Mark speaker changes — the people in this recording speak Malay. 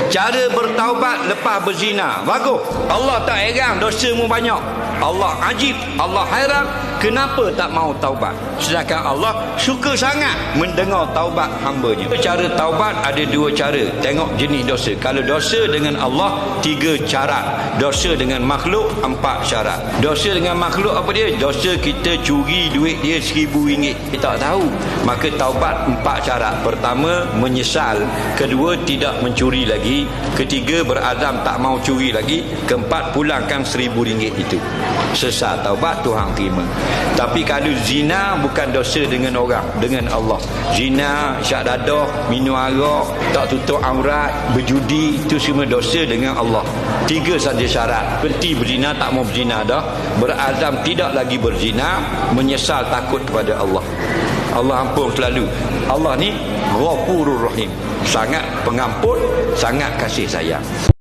Speaker 1: Cara bertaubat lepas berzina, bagus. Allah tak heran dosamu banyak. Allah ajib, Allah hairan kenapa tak mau taubat, sedangkan Allah suka sangat mendengar taubat hamba-Nya. Cara taubat ada dua cara. Tengok jenis dosa. Kalau dosa dengan Allah 3 syarat, dosa dengan makhluk 4 syarat. Dosa dengan makhluk apa dia? Dosa kita curi duit dia RM1,000, kita tak tahu, maka taubat 4 syarat. Pertama, menyesal. Kedua, tidak mencuri lagi. Ketiga, berazam tak mau curi lagi. Keempat, pulangkan RM1,000 itu. Sesat taubat, Tuhan terima. Tapi kalau zina bukan dosa dengan orang, dengan Allah. Zina, syak dadah, minum arak, tak tutup aurat, berjudi, itu semua dosa dengan Allah. 3 saja syarat. Berhenti berzina, tak mau berzina dah. Berazam tidak lagi berzina, menyesal, takut kepada Allah. Allah ampun selalu. Allah ni Ghafurur Rahim, sangat pengampun, sangat kasih sayang.